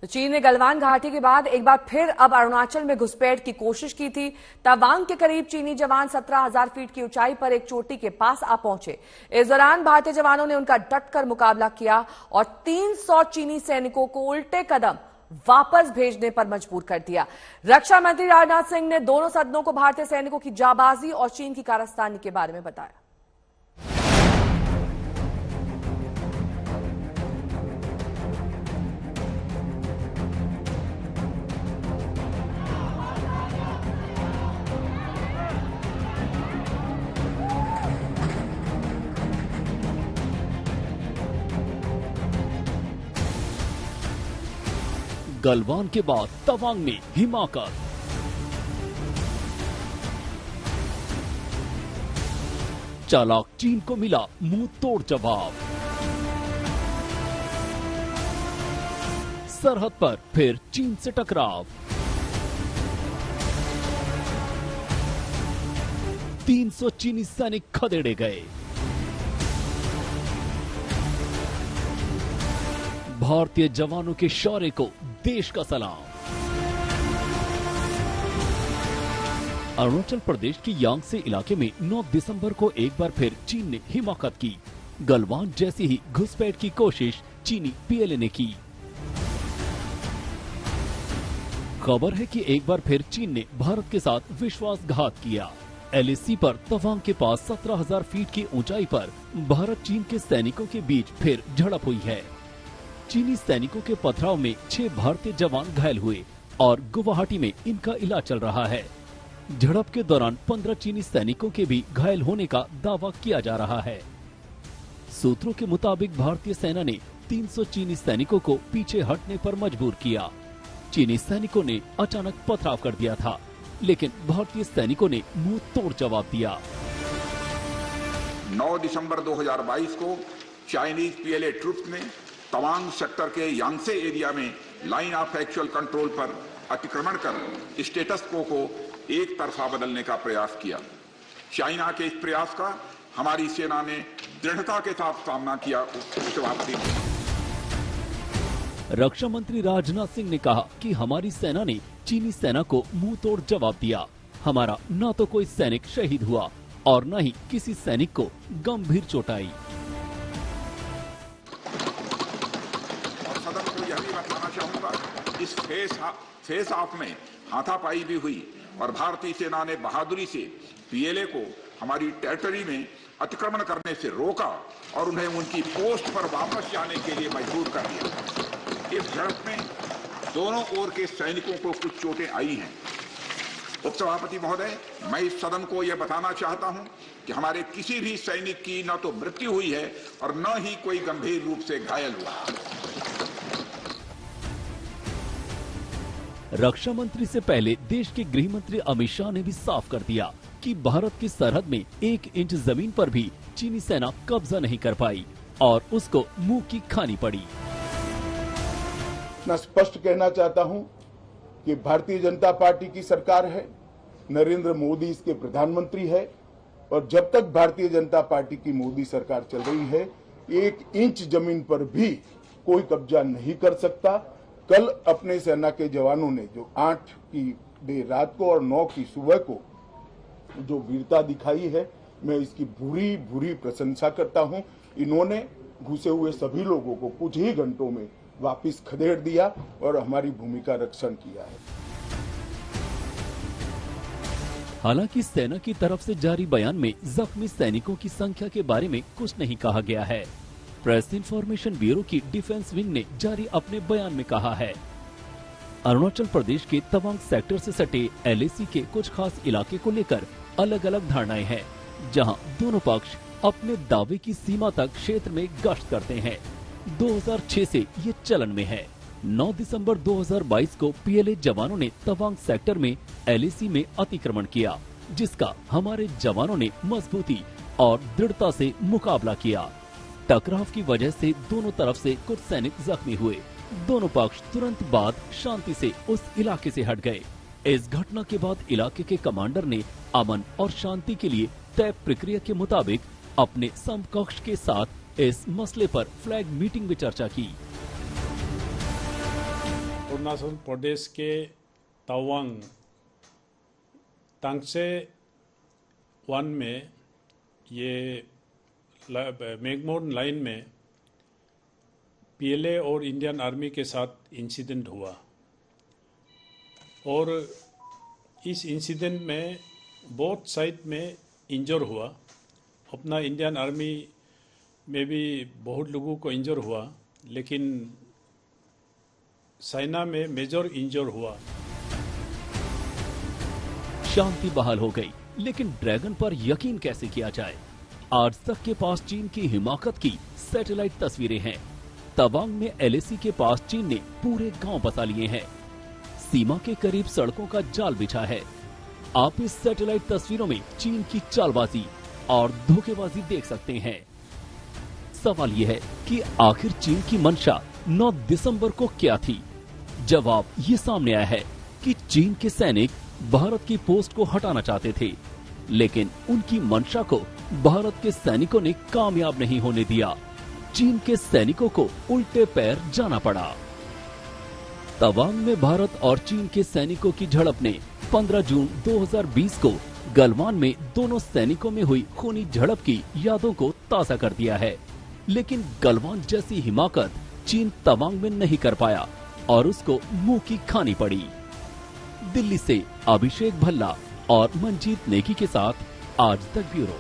तो चीन ने गलवान घाटी के बाद एक बार फिर अब अरुणाचल में घुसपैठ की कोशिश की थी। तवांग के करीब चीनी जवान 17,000 फीट की ऊंचाई पर एक चोटी के पास आ पहुंचे। इस दौरान भारतीय जवानों ने उनका डटकर मुकाबला किया और 300 चीनी सैनिकों को उल्टे कदम वापस भेजने पर मजबूर कर दिया। रक्षा मंत्री राजनाथ सिंह ने दोनों सदनों को भारतीय सैनिकों की जाबाजी और चीन की कारस्तानी के बारे में बताया। गलवान के बाद तवांग में हिमाकत। चालाक चीन को मिला मुंह तोड़ जवाब। सरहद पर फिर चीन से टकराव। 300 चीनी सैनिक खदेड़े गए। भारतीय जवानों के शौर्य को देश का सलाम। अरुणाचल प्रदेश के यांगसे इलाके में 9 दिसंबर को एक बार फिर चीन ने हिमाकत की। गलवान जैसी ही घुसपैठ की कोशिश चीनी पीएलए ने की। खबर है कि एक बार फिर चीन ने भारत के साथ विश्वासघात किया। एलएसी पर तवांग के पास 17,000 फीट की ऊंचाई पर भारत चीन के सैनिकों के बीच फिर झड़प हुई है। चीनी सैनिकों के पथराव में 6 भारतीय जवान घायल हुए और गुवाहाटी में इनका इलाज चल रहा है। झड़प के दौरान 15 चीनी सैनिकों के भी घायल होने का दावा किया जा रहा है। सूत्रों के मुताबिक भारतीय सेना ने 300 चीनी सैनिकों को पीछे हटने पर मजबूर किया। चीनी सैनिकों ने अचानक पथराव कर दिया था, लेकिन भारतीय सैनिकों ने मुंह तोड़ जवाब दिया। 9 दिसंबर 2022 को चाइनीज पीएलए ट्रूप्स ने तवांग सेक्टर के यांगसे एरिया में लाइन ऑफ एक्चुअल कंट्रोल पर अतिक्रमण कर स्टेटस को एक तरफा बदलने का प्रयास किया। चाइना के इस प्रयास का हमारी सेना ने दृढ़ता के साथ सामना किया। रक्षा मंत्री राजनाथ सिंह ने कहा कि हमारी सेना ने चीनी सेना को मुंह तोड़ जवाब दिया। हमारा न तो कोई सैनिक शहीद हुआ और न ही किसी सैनिक को गंभीर चोट आई। इस फेस ऑफ में हाथापाई भी हुई और भारतीय सेना ने बहादुरी से पीएलए को हमारी टेरिटरी में अतिक्रमण करने से रोका और उन्हें उनकी पोस्ट पर वापस जाने के लिए मजबूर कर दिया। इस झड़प में दोनों ओर के सैनिकों को कुछ चोटें आई हैं। उपसभापति महोदय, मैं इस सदन को यह बताना चाहता हूं कि हमारे किसी भी सैनिक की न तो मृत्यु हुई है और न ही कोई गंभीर रूप से घायल हुआ। रक्षा मंत्री से पहले देश के गृह मंत्री अमित शाह ने भी साफ कर दिया कि भारत की सरहद में 1 इंच जमीन पर भी चीनी सेना कब्जा नहीं कर पाई और उसको मुंह की खानी पड़ी। मैं स्पष्ट कहना चाहता हूं कि भारतीय जनता पार्टी की सरकार है, नरेंद्र मोदी इसके प्रधानमंत्री है और जब तक भारतीय जनता पार्टी की मोदी सरकार चल रही है 1 इंच जमीन पर भी कोई कब्जा नहीं कर सकता। कल अपने सेना के जवानों ने जो 8 की देर रात को और 9 की सुबह को जो वीरता दिखाई है, मैं इसकी भूरी भूरी प्रशंसा करता हूं। इन्होंने घुसे हुए सभी लोगों को कुछ ही घंटों में वापस खदेड़ दिया और हमारी भूमि का रक्षण किया है। हालांकि सेना की तरफ से जारी बयान में जख्मी सैनिकों की संख्या के बारे में कुछ नहीं कहा गया है। प्रेस इन्फॉर्मेशन ब्यूरो की डिफेंस विंग ने जारी अपने बयान में कहा है, अरुणाचल प्रदेश के तवांग सेक्टर से सटे एलएसी के कुछ खास इलाके को लेकर अलग अलग धारणाएं हैं, जहां दोनों पक्ष अपने दावे की सीमा तक क्षेत्र में गश्त करते हैं। 2006 से ये चलन में है। 9 दिसंबर 2022 को पीएलए जवानों ने तवांग सेक्टर में एलएसी में अतिक्रमण किया, जिसका हमारे जवानों ने मजबूती और दृढ़ता से मुकाबला किया। टकराव की वजह से दोनों तरफ से कुछ सैनिक जख्मी हुए। दोनों पक्ष तुरंत बाद शांति से उस इलाके से हट गए। इस घटना के बाद इलाके के कमांडर ने अमन और शांति के लिए तय प्रक्रिया के मुताबिक अपने समकक्ष के साथ इस मसले पर फ्लैग मीटिंग में चर्चा की। अरुणाचल प्रदेश के तवांग तांगसे 1 में ये मैकमोहन लाइन में पीएलए और इंडियन आर्मी के साथ इंसिडेंट हुआ और इस इंसिडेंट में बोथ साइड में इंजर हुआ। अपना इंडियन आर्मी में भी बहुत लोगों को इंजर हुआ, लेकिन सेना में मेजर इंजर हुआ। शांति बहाल हो गई, लेकिन ड्रैगन पर यकीन कैसे किया जाए? आज तक के पास चीन की हिमाकत की सैटेलाइट तस्वीरें हैं। तवांग में एलएसी के पास चीन ने पूरे गांव बसा लिए हैं। सीमा के करीब सड़कों का जाल बिछा है। आप इस सैटेलाइट तस्वीरों में चीन की चालबाजी और धोखेबाजी देख सकते हैं। सवाल यह है कि आखिर चीन की मंशा 9 दिसंबर को क्या थी? जवाब ये सामने आया है कि चीन के सैनिक भारत की पोस्ट को हटाना चाहते थे, लेकिन उनकी मंशा को भारत के सैनिकों ने कामयाब नहीं होने दिया। चीन के सैनिकों को उल्टे पैर जाना पड़ा। तवांग में भारत और चीन के सैनिकों की झड़प ने 15 जून 2020 को गलवान में दोनों सैनिकों में हुई खूनी झड़प की यादों को ताजा कर दिया है। लेकिन गलवान जैसी हिमाकत चीन तवांग में नहीं कर पाया और उसको मुंह की खानी पड़ी। दिल्ली से अभिषेक भल्ला और मंजीत नेगी के साथ आज तक ब्यूरो।